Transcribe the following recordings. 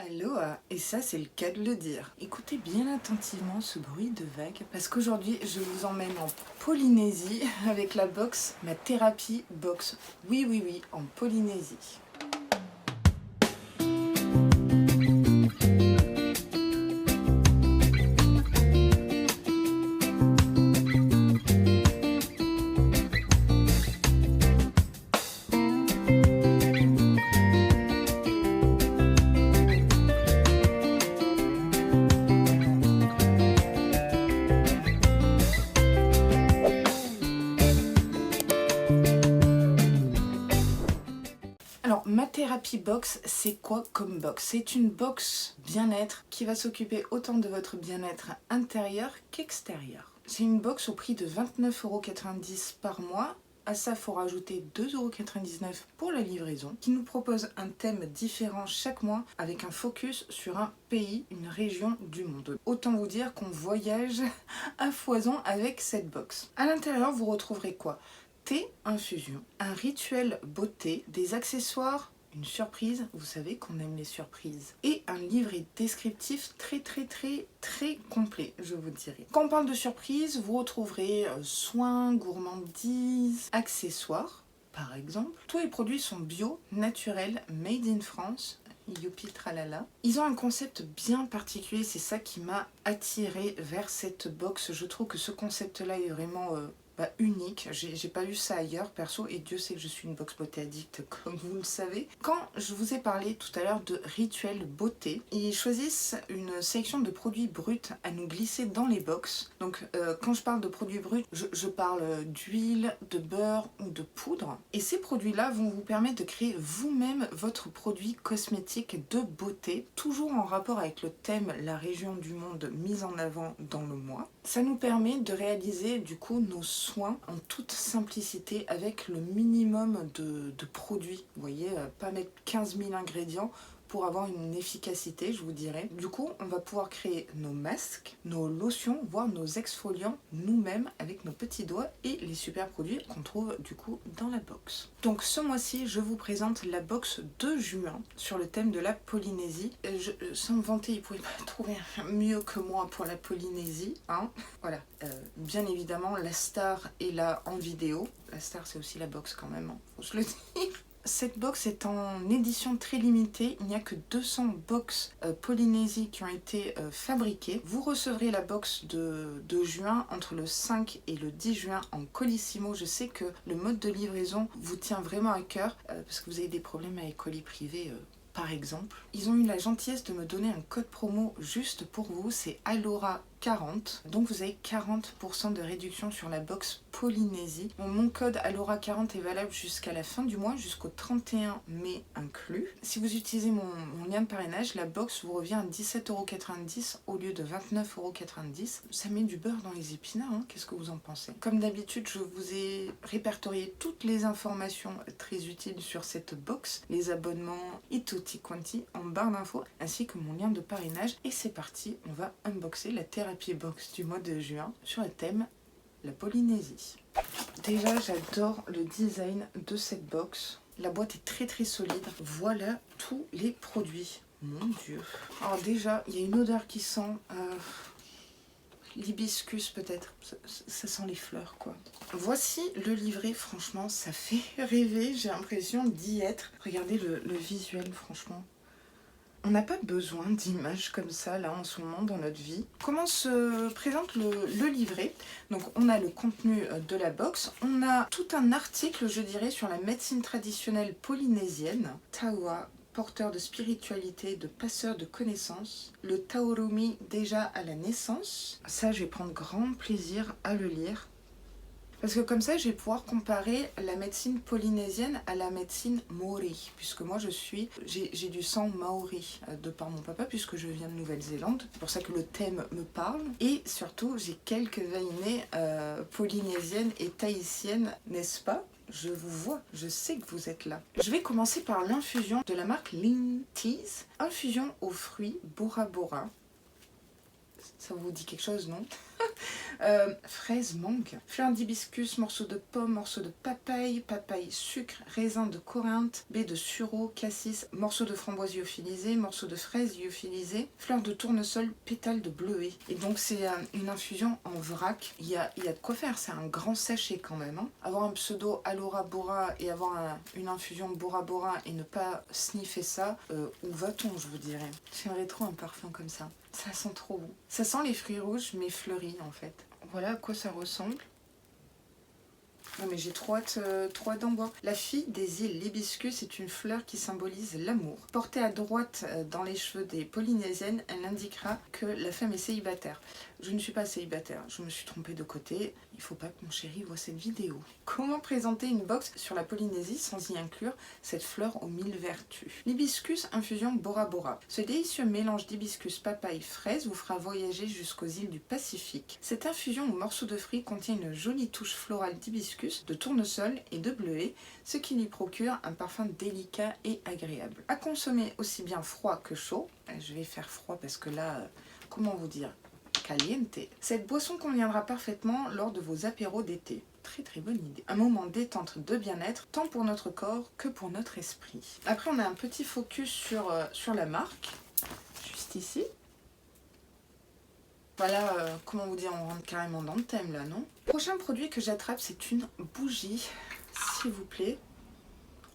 Aloha, et ça c'est le cas de le dire. Écoutez bien attentivement ce bruit de vague parce qu'aujourd'hui je vous emmène en Polynésie avec la box, ma thérapie box. Oui, en Polynésie. Alors, ma thérapie box, c'est quoi comme box? C'est une box bien-être qui va s'occuper autant de votre bien-être intérieur qu'extérieur. C'est une box au prix de 29,90 € par mois. À ça, il faut rajouter 2,99 € pour la livraison, qui nous propose un thème différent chaque mois avec un focus sur un pays, une région du monde. Autant vous dire qu'on voyage à foison avec cette box. À l'intérieur, vous retrouverez quoi? Thé infusion, un rituel beauté, des accessoires, une surprise, vous savez qu'on aime les surprises, et un livret descriptif très complet, je vous dirai. Quand on parle de surprise, vous retrouverez soins, gourmandises, accessoires, par exemple. Tous les produits sont bio, naturels, made in France. Youpi tralala. Ils ont un concept bien particulier, c'est ça qui m'a attirée vers cette box. Je trouve que ce concept-là est vraiment unique. J'ai pas vu ça ailleurs perso, et Dieu sait que je suis une box beauté addict comme vous le savez. Quand je vous ai parlé tout à l'heure de rituel beauté, ils choisissent une sélection de produits bruts à nous glisser dans les box. Donc quand je parle de produits bruts, je parle d'huile, de beurre ou de poudre. Et ces produits-là vont vous permettre de créer vous-même votre produit cosmétique de beauté, toujours en rapport avec le thème, la région du monde mise en avant dans le mois. Ça nous permet de réaliser du coup nos soins en toute simplicité avec le minimum de produits. Vous voyez, pas mettre 15 000 ingrédients pour avoir une efficacité, je vous dirais. Du coup, on va pouvoir créer nos masques, nos lotions, voire nos exfoliants nous-mêmes avec nos petits doigts et les super produits qu'on trouve du coup dans la box. Donc ce mois-ci, je vous présente la box de juin sur le thème de la Polynésie. Sans me vanter, il ne pouvait pas trouver mieux que moi pour la Polynésie, hein. Voilà, bien évidemment, la star est là en vidéo. La star, c'est aussi la box quand même, hein, faut se le dire. Cette box est en édition très limitée, il n'y a que 200 box Polynésie qui ont été fabriquées. Vous recevrez la box de juin entre le 5 et le 10 juin en colissimo. Je sais que le mode de livraison vous tient vraiment à cœur parce que vous avez des problèmes avec colis privés par exemple. Ils ont eu la gentillesse de me donner un code promo juste pour vous, c'est Alora40. Donc vous avez 40% de réduction sur la box Polynésie. Mon code Alora40 est valable jusqu'à la fin du mois, jusqu'au 31 mai inclus. Si vous utilisez mon lien de parrainage, la box vous revient à 17,90 € au lieu de 29,90 €. Ça met du beurre dans les épinards, hein. Qu'est-ce que vous en pensez? Comme d'habitude, je vous ai répertorié toutes les informations très utiles sur cette box, les abonnements et tutti quanti en barre d'infos, ainsi que mon lien de parrainage. Et c'est parti, on va unboxer la thérapie box du mois de juin sur le thème la Polynésie. Déjà, j'adore le design de cette box. La boîte est très solide. Voilà tous les produits. Mon Dieu. Alors déjà, il y a une odeur qui sent l'hibiscus peut-être. Ça sent les fleurs quoi. Voici le livret, franchement, ça fait rêver. J'ai l'impression d'y être. Regardez le visuel, franchement. On n'a pas besoin d'images comme ça là en ce moment dans notre vie. Comment se présente le livret? Donc on a le contenu de la box, on a tout un article je dirais sur la médecine traditionnelle polynésienne, Taua, porteur de spiritualité, de passeur de connaissances, le Taurumi déjà à la naissance. Ça je vais prendre grand plaisir à le lire. Parce que comme ça, je vais pouvoir comparer la médecine polynésienne à la médecine maori. Puisque moi, j'ai du sang maori de par mon papa, puisque je viens de Nouvelle-Zélande. C'est pour ça que le thème me parle. Et surtout, j'ai quelques veinées polynésiennes et tahitiennes, n'est-ce pas? Je vous vois, je sais que vous êtes là. Je vais commencer par l'infusion de la marque Ling Teas. Infusion aux fruits Bora Bora. Ça vous dit quelque chose, non? Fraise mangue, fleur d'hibiscus, morceaux de pomme, morceaux de papaye, papaye sucre, raisin de corinthe, baie de sureau, cassis, morceaux de framboise lyophilisée, morceaux de fraise lyophilisée, fleur de tournesol, pétales de bleuet. Et donc c'est une infusion en vrac. Il y a de quoi faire, c'est un grand sachet quand même. Hein. Avoir un pseudo Alora Bora et avoir une infusion Bora Bora et ne pas sniffer ça, où va-t-on, je vous dirais. J'aimerais trop un parfum comme ça. Ça sent trop bon. Ça sent les fruits rouges mais fleuris en fait. Voilà à quoi ça ressemble. Non mais j'ai trop hâte d'en boire. La fille des îles, l'hibiscus est une fleur qui symbolise l'amour. Portée à droite dans les cheveux des Polynésiennes, elle indiquera que la femme est célibataire. Je ne suis pas célibataire, je me suis trompée de côté. Il faut pas que mon chéri voit cette vidéo. Comment présenter une box sur la Polynésie sans y inclure cette fleur aux 1000 vertus? L'hibiscus infusion Bora Bora. Ce délicieux mélange d'hibiscus, papaye, fraise vous fera voyager jusqu'aux îles du Pacifique. Cette infusion aux morceaux de fruits contient une jolie touche florale d'hibiscus, de tournesol et de bleuet, ce qui lui procure un parfum délicat et agréable. À consommer aussi bien froid que chaud. Je vais faire froid parce que là, comment vous dire, caliente. Cette boisson conviendra parfaitement lors de vos apéros d'été. Très très bonne idée. Un moment détente de bien-être, tant pour notre corps que pour notre esprit. Après on a un petit focus sur la marque, juste ici. Voilà, comment vous dire, on rentre carrément dans le thème là, non? Prochain produit que j'attrape, c'est une bougie, s'il vous plaît.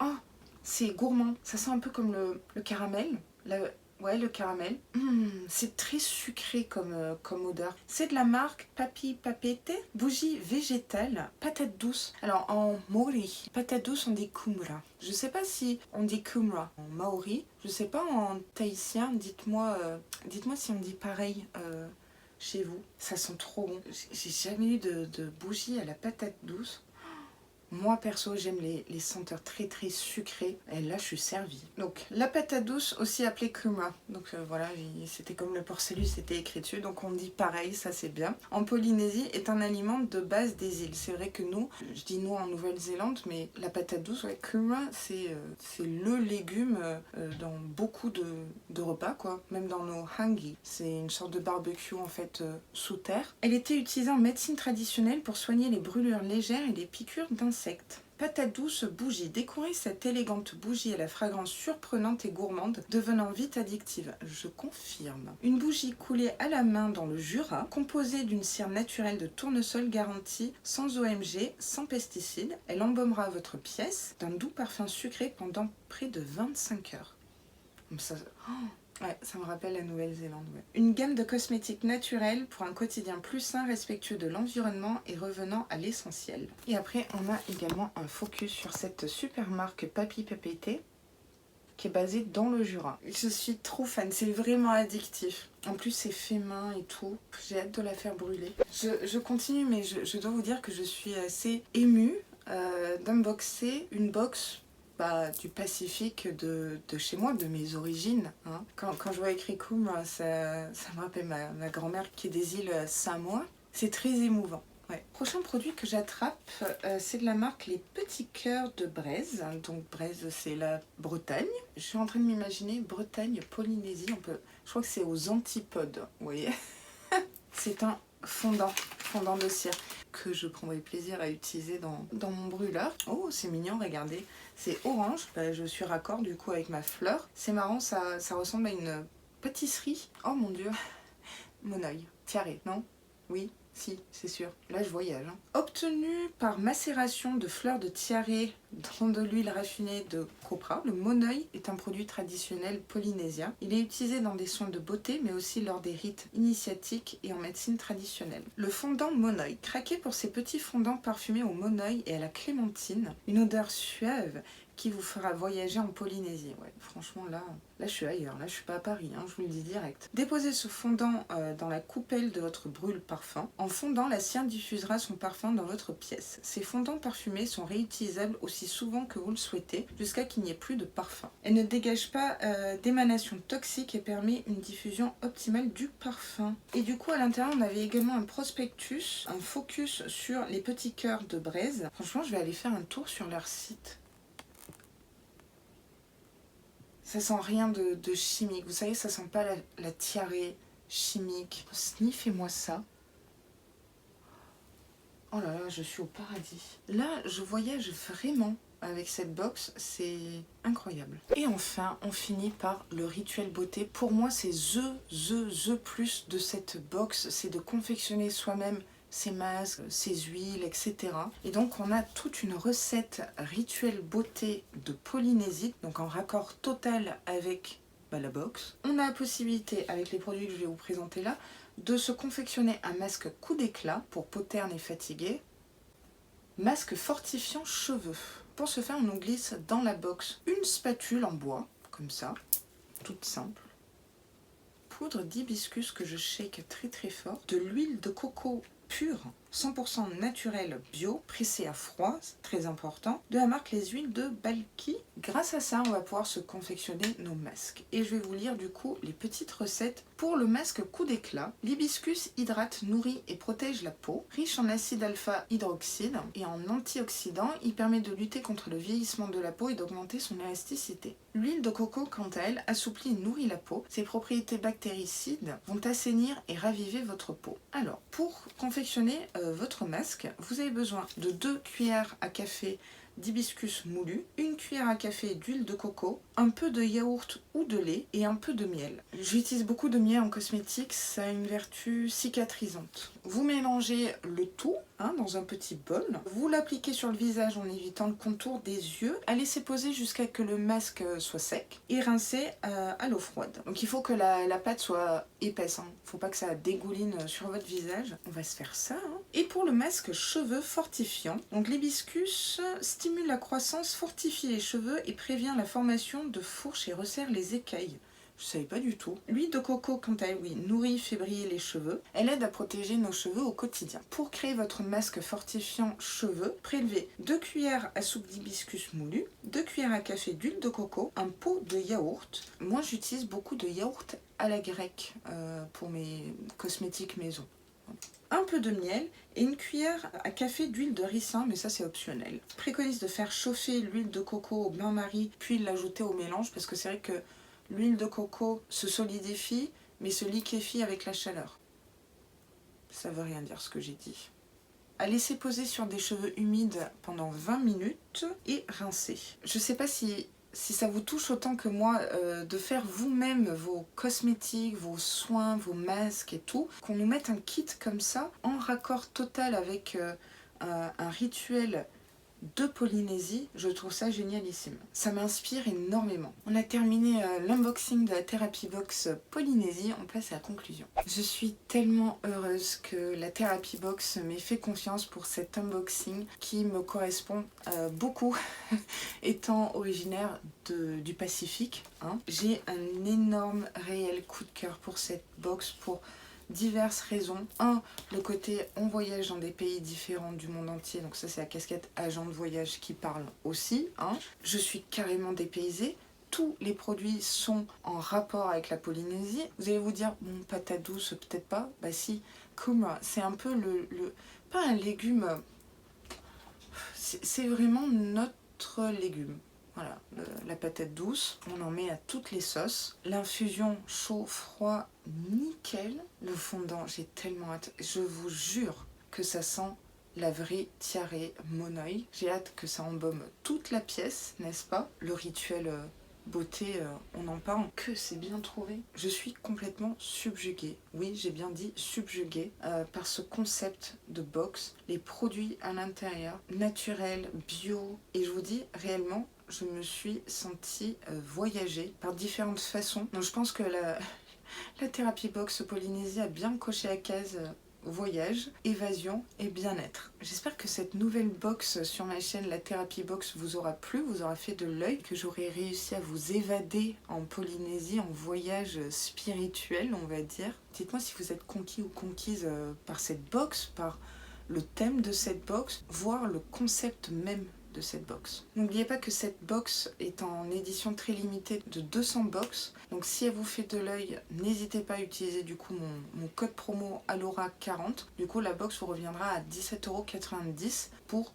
Oh, c'est gourmand, ça sent un peu comme le caramel. Ouais, le caramel. C'est très sucré comme odeur. C'est de la marque Papi Papete, bougie végétale, patate douce. Alors en maori, patate douce on dit kumra. Je sais pas si on dit kumra en maori. Je sais pas en tahitien. Dites-moi si on dit pareil chez vous. Ça sent trop bon. J'ai jamais eu de bougie à la patate douce. Moi perso j'aime les senteurs très très sucrées et là je suis servie. Donc la patate douce aussi appelée kumra. Donc voilà, c'était comme le porcellus, c'était écrit dessus, donc on dit pareil, ça c'est bien. En Polynésie est un aliment de base des îles. C'est vrai que nous, je dis nous en Nouvelle-Zélande, mais la patate douce, ouais, kumra c'est le légume dans beaucoup de repas quoi, même dans nos hangi. C'est une sorte de barbecue en fait sous terre. Elle était utilisée en médecine traditionnelle pour soigner les brûlures légères et les piqûres d'insectes. Patate douce bougie. Découvrez cette élégante bougie à la fragrance surprenante et gourmande, devenant vite addictive. Je confirme. Une bougie coulée à la main dans le Jura, composée d'une cire naturelle de tournesol garantie, sans OMG, sans pesticides. Elle embaumera votre pièce d'un doux parfum sucré pendant près de 25 heures. Ça... Ouais, ça me rappelle la Nouvelle-Zélande. Ouais. Une gamme de cosmétiques naturels pour un quotidien plus sain, respectueux de l'environnement et revenant à l'essentiel. Et après, on a également un focus sur cette super marque Papi Papete qui est basée dans le Jura. Je suis trop fan, c'est vraiment addictif. En plus, c'est fait main et tout. J'ai hâte de la faire brûler. Je continue, mais je dois vous dire que je suis assez émue d'unboxer une box du Pacifique de chez moi, de mes origines. Hein. Quand je vois écrit Koum, ça me rappelle ma grand-mère qui est des îles Samoa. C'est très émouvant. Ouais. Prochain produit que j'attrape, c'est de la marque Les Petits Cœurs de Breizh. Donc Breizh, c'est la Bretagne. Je suis en train de m'imaginer Bretagne, Polynésie. Je crois que c'est aux antipodes, vous voyez. C'est un fondant de cire que je prendrai plaisir à utiliser dans mon brûleur. Oh, c'est mignon, regardez. C'est orange, je suis raccord du coup avec ma fleur. C'est marrant, ça ressemble à une pâtisserie. Oh mon dieu. Mon œil. Tiaré, non? Oui, si, c'est sûr. Là, je voyage. Hein. Obtenu par macération de fleurs de tiaré dans de l'huile raffinée de copra, le moneuil est un produit traditionnel polynésien. Il est utilisé dans des soins de beauté, mais aussi lors des rites initiatiques et en médecine traditionnelle. Le fondant moneuil. Craquez pour ces petits fondants parfumés au moneuil et à la clémentine. Une odeur suave qui vous fera voyager en Polynésie. Ouais, franchement, là je suis ailleurs. Là, je suis pas à Paris, hein, je vous le dis direct. Déposez ce fondant dans la coupelle de votre brûle parfum. En fondant, la cire diffusera son parfum dans votre pièce. Ces fondants parfumés sont réutilisables aussi souvent que vous le souhaitez, jusqu'à qu'il n'y ait plus de parfum. Elle ne dégage pas d'émanation toxique et permet une diffusion optimale du parfum. Et du coup, à l'intérieur, on avait également un prospectus, un focus sur les petits cœurs de Breizh. Franchement, je vais aller faire un tour sur leur site. Ça sent rien de chimique. Vous savez, ça sent pas la tiarée chimique. Sniffez-moi ça. Oh là là, je suis au paradis. Là, je voyage vraiment avec cette box, c'est incroyable. Et enfin, on finit par le rituel beauté. Pour moi, c'est the plus de cette box, c'est de confectionner soi-même ses masques, ses huiles, etc. Et donc, on a toute une recette rituel beauté de Polynésie, donc en raccord total avec la box. On a la possibilité, avec les produits que je vais vous présenter là, de se confectionner un masque coup d'éclat pour peau terne et fatiguée. Masque fortifiant cheveux. Pour ce faire, on nous glisse dans la box une spatule en bois, comme ça, toute simple. Poudre d'hibiscus que je shake très très fort. De l'huile de coco pure, 100% naturelle bio, pressée à froid, c'est très important, de la marque Les Huiles de Balki. Grâce à ça, on va pouvoir se confectionner nos masques. Et je vais vous lire du coup les petites recettes pour le masque coup d'éclat. L'hibiscus hydrate, nourrit et protège la peau. Riche en acide alpha-hydroxyde et en antioxydants, il permet de lutter contre le vieillissement de la peau et d'augmenter son élasticité. L'huile de coco, quant à elle, assouplit et nourrit la peau. Ses propriétés bactéricides vont assainir et raviver votre peau. Alors, pour confectionner votre masque, vous avez besoin de 2 cuillères à café d'hibiscus moulu, 1 cuillère à café d'huile de coco, un peu de yaourt ou de lait et un peu de miel. J'utilise beaucoup de miel en cosmétique, ça a une vertu cicatrisante. Vous mélangez le tout dans un petit bol. Vous l'appliquez sur le visage en évitant le contour des yeux, à laisser poser jusqu'à ce que le masque soit sec et rincer à l'eau froide. Donc il faut que la pâte soit épaisse, faut pas que ça dégouline sur votre visage. On va se faire ça. Et pour le masque cheveux fortifiant, donc l'hibiscus stimule la croissance, fortifie les cheveux et prévient la formation de fourches et resserre les écailles. Je savais pas du tout. L'huile de coco, quant à elle, oui, nourrit, fait briller les cheveux. Elle aide à protéger nos cheveux au quotidien. Pour créer votre masque fortifiant cheveux, prélevez 2 cuillères à soupe d'hibiscus moulu, 2 cuillères à café d'huile de coco, un pot de yaourt. Moi, j'utilise beaucoup de yaourt à la grecque pour mes cosmétiques maison. Un peu de miel et 1 cuillère à café d'huile de ricin, mais ça c'est optionnel. Je préconise de faire chauffer l'huile de coco au bain-marie, puis l'ajouter au mélange, parce que c'est vrai que l'huile de coco se solidifie, mais se liquéfie avec la chaleur. Ça veut rien dire ce que j'ai dit. À laisser poser sur des cheveux humides pendant 20 minutes et rincer. Je sais pas si ça vous touche autant que moi de faire vous-même vos cosmétiques, vos soins, vos masques et tout, qu'on nous mette un kit comme ça, en raccord total avec un rituel de Polynésie, je trouve ça génialissime. Ça m'inspire énormément. On a terminé l'unboxing de la Therapy Box Polynésie, on passe à la conclusion. Je suis tellement heureuse que la Therapy Box m'ait fait confiance pour cet unboxing qui me correspond beaucoup, étant originaire du Pacifique. J'ai un énorme réel coup de cœur pour cette box pour diverses raisons. Le côté on voyage dans des pays différents du monde entier, donc ça c'est la casquette agent de voyage qui parle aussi. Je suis carrément dépaysée. Tous les produits sont en rapport avec la Polynésie. Vous allez vous dire, bon, patate douce, peut-être pas. Bah si, kumra, c'est un peu pas un légume, c'est vraiment notre légume. Voilà, la patate douce, on en met à toutes les sauces. L'infusion chaud, froid, nickel. Le fondant, j'ai tellement hâte. Je vous jure que ça sent la vraie tiare monoï. J'ai hâte que ça embaume toute la pièce, n'est-ce pas? Le rituel beauté, on en parle. Que c'est bien trouvé. Je suis complètement subjuguée. Oui, j'ai bien dit subjuguée par ce concept de box. Les produits à l'intérieur, naturels, bio. Et je vous dis, réellement, je me suis sentie voyager par différentes façons. Donc je pense que la Therapy Box Polynésie a bien coché la case voyage, évasion et bien-être. J'espère que cette nouvelle box sur ma chaîne, la Therapy Box, vous aura plu, vous aura fait de l'œil, que j'aurai réussi à vous évader en Polynésie, en voyage spirituel, on va dire. Dites-moi si vous êtes conquis ou conquise par cette box, par le thème de cette box, voire le concept même de cette box. N'oubliez pas que cette box est en édition très limitée de 200 box. Donc si elle vous fait de l'œil, n'hésitez pas à utiliser du coup mon code promo ALORA40. Du coup la box vous reviendra à 17,90 € pour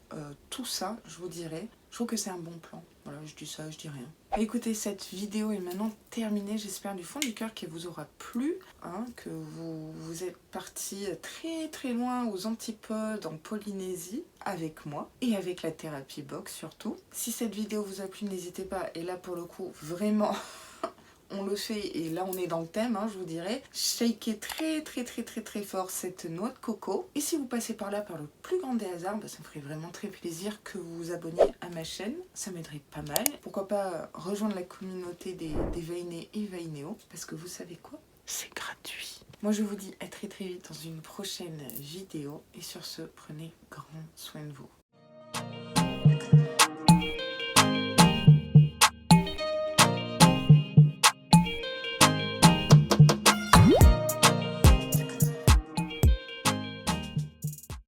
tout ça, je vous dirais. Je trouve que c'est un bon plan. Voilà, je dis ça, je dis rien. Écoutez, cette vidéo est maintenant terminée. J'espère du fond du cœur qu'elle vous aura plu, hein, que vous êtes partis très très loin aux antipodes en Polynésie avec moi et avec la thérapie box surtout. Si cette vidéo vous a plu, n'hésitez pas. Et là pour le coup, vraiment... on le fait et là on est dans le thème, hein, je vous dirais. Shakez très fort cette noix de coco. Et si vous passez par là par le plus grand des hasards, bah, ça me ferait vraiment très plaisir que vous vous abonniez à ma chaîne. Ça m'aiderait pas mal. Pourquoi pas rejoindre la communauté des Veinés et Veinéos. Parce que vous savez quoi? C'est gratuit. Moi je vous dis à très vite dans une prochaine vidéo. Et sur ce, prenez grand soin de vous.